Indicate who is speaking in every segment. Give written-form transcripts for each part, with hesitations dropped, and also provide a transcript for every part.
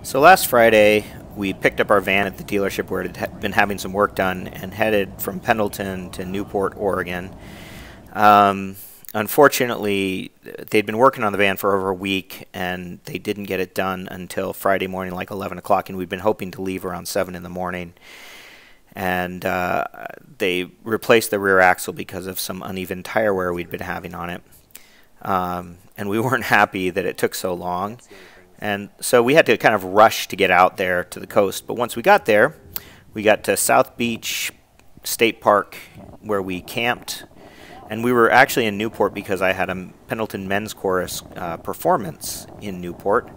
Speaker 1: So last Friday, we picked up our van at the dealership where it had been having some work done and headed from Pendleton to Newport, Oregon. Unfortunately, they'd been working on the van for over a week, and they didn't get it done until Friday morning, like 11 o'clock, and we'd been hoping to leave around 7 in the morning. And they replaced the rear axle because of some uneven tire wear we'd been having on it. And we weren't happy that it took so long. And so we had to kind of rush to get out there to the coast. But once we got there, we got to South Beach State Park where we camped. And we were actually in Newport because I had a Pendleton Men's Chorus performance in Newport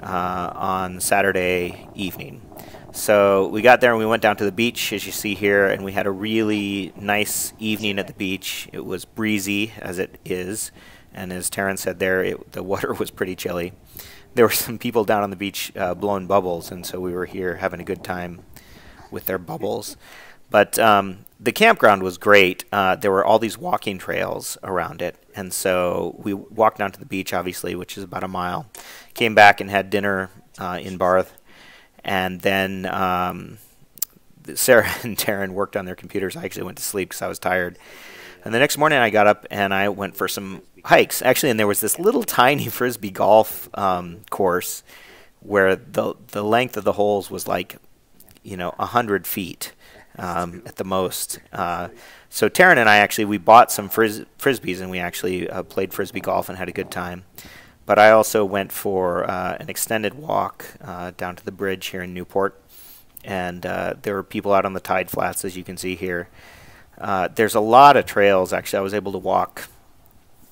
Speaker 1: on Saturday evening. So we got there and we went down to the beach, as you see here, and we had a really nice evening at the beach. It was breezy, as it is. And as Taryn said there, the water was pretty chilly. There were some people down on the beach blowing bubbles, and so we were here having a good time with their bubbles. But the campground was great. There were all these walking trails around it, and so we walked down to the beach, obviously, which is about a mile. Came back and had dinner in Bardd, and then Sarah and Taryn worked on their computers. I actually went to sleep because I was tired. And the next morning I got up and I went for some hikes, actually, and there was this little tiny frisbee golf course where the length of the holes was like, 100 feet at the most. So Taryn and I we bought some frisbees and we actually played frisbee golf and had a good time. But I also went for an extended walk down to the bridge here in Newport, and there were people out on the tide flats, as you can see here. There's a lot of trails. Actually, I was able to walk,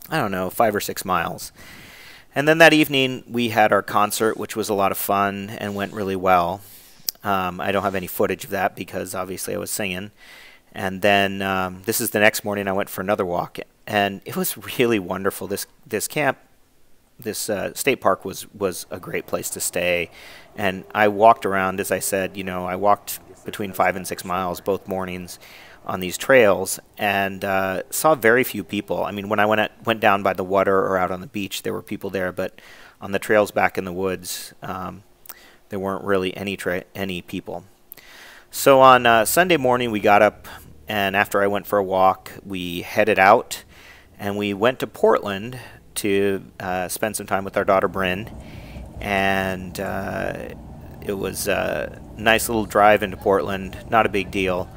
Speaker 1: 5 or 6 miles. And then that evening, we had our concert, which was a lot of fun and went really well. I don't have any footage of that because obviously I was singing. And then this is the next morning. I went for another walk, and it was really wonderful. This state park was a great place to stay. And I walked around, as I said, I walked between 5 and 6 miles both mornings on these trails, and saw very few people. I mean, when I went down by the water or out on the beach, there were people there, but on the trails back in the woods, there weren't really any people. So on Sunday morning, we got up, and after I went for a walk, we headed out, and we went to Portland to spend some time with our daughter Bryn, and it was a nice little drive into Portland, not a big deal.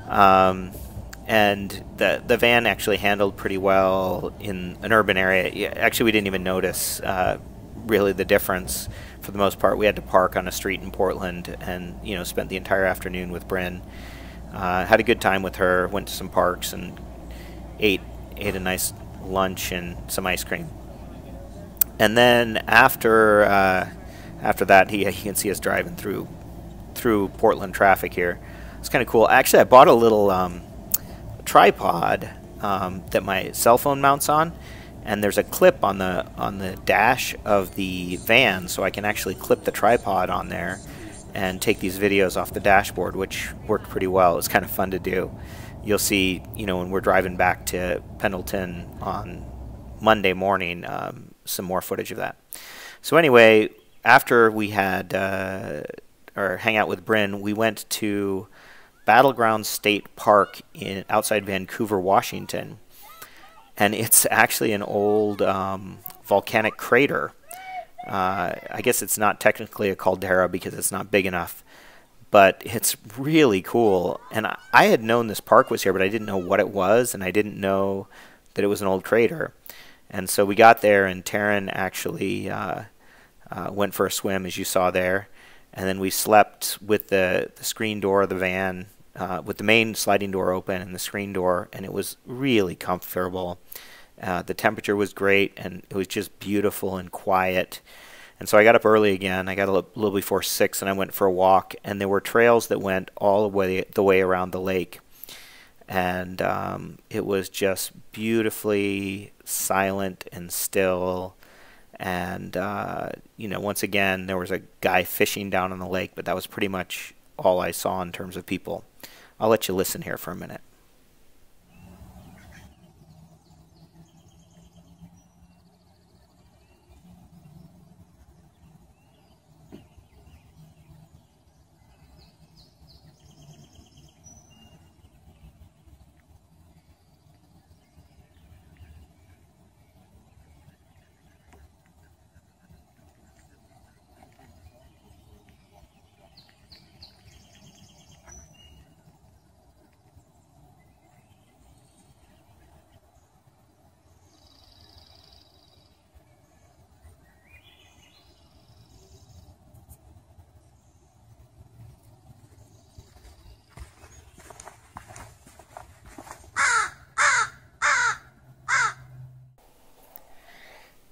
Speaker 1: And the van actually handled pretty well in an urban area. Yeah, actually, we didn't even notice really the difference. For the most part, we had to park on a street in Portland and spent the entire afternoon with Bryn. Had a good time with her. Went to some parks and ate a nice lunch and some ice cream. And then after that, you can see us driving through Portland traffic here. It's kind of cool. Actually, I bought a little tripod that my cell phone mounts on, and there's a clip on the dash of the van, so I can actually clip the tripod on there and take these videos off the dashboard, which worked pretty well. It was kind of fun to do. You'll see, when we're driving back to Pendleton on Monday morning, some more footage of that. So anyway, after we had our hangout with Bryn, we went to Battleground State Park outside Vancouver, Washington, and it's actually an old volcanic crater. I guess it's not technically a caldera because it's not big enough, but it's really cool. And I had known this park was here, but I didn't know what it was, and I didn't know that it was an old crater. And so we got there, and Taryn actually went for a swim, as you saw there. And then we slept with the screen door of the van, with the main sliding door open and the screen door, and it was really comfortable. The temperature was great, and it was just beautiful and quiet. And so I got up early again. I got a little before 6, and I went for a walk. And there were trails that went all the way around the lake. And it was just beautifully silent and still. And, once again, there was a guy fishing down on the lake, but that was pretty much all I saw in terms of people. I'll let you listen here for a minute.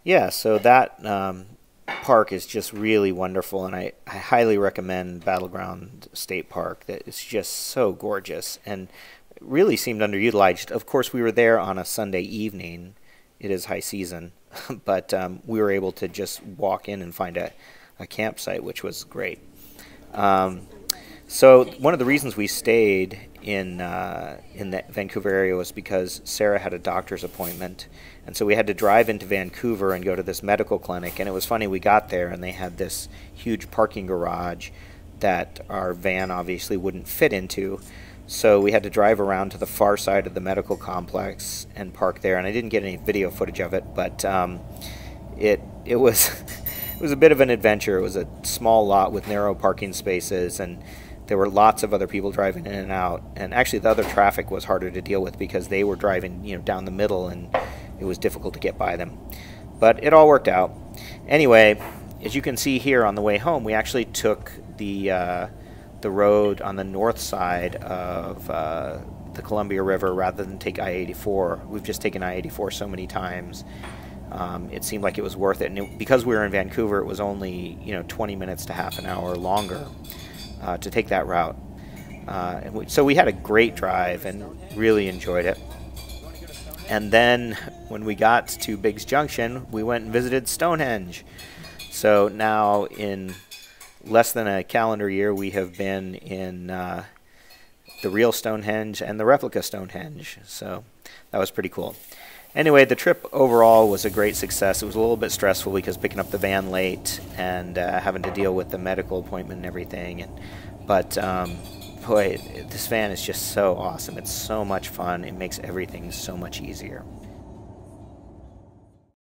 Speaker 1: Yeah, so that park is just really wonderful, and I highly recommend Battleground State Park. That it's just so gorgeous and really seemed underutilized. Of course, we were there on a Sunday evening. It is high season, but we were able to just walk in and find a campsite, which was great. Um, so one of the reasons we stayed in the Vancouver area was because Sarah had a doctor's appointment, and so we had to drive into Vancouver and go to this medical clinic. And it was funny, we got there and they had this huge parking garage that our van obviously wouldn't fit into. So we had to drive around to the far side of the medical complex and park there. And I didn't get any video footage of it, but it was it was a bit of an adventure. It was a small lot with narrow parking spaces, and there were lots of other people driving in and out. And actually, the other traffic was harder to deal with because they were driving, down the middle, and it was difficult to get by them. But it all worked out. Anyway, as you can see here on the way home, we actually took the road on the north side of the Columbia River rather than take I-84. We've just taken I-84 so many times. It seemed like it was worth it. And because we were in Vancouver, it was only 20 minutes to half an hour longer to take that route. So we had a great drive and really enjoyed it. And then when we got to Biggs Junction, we went and visited Stonehenge. So now in less than a calendar year, we have been in the real Stonehenge and the replica Stonehenge. So that was pretty cool. Anyway, the trip overall was a great success. It was a little bit stressful because picking up the van late and having to deal with the medical appointment and everything. But boy, this van is just so awesome. It's so much fun. It makes everything so much easier.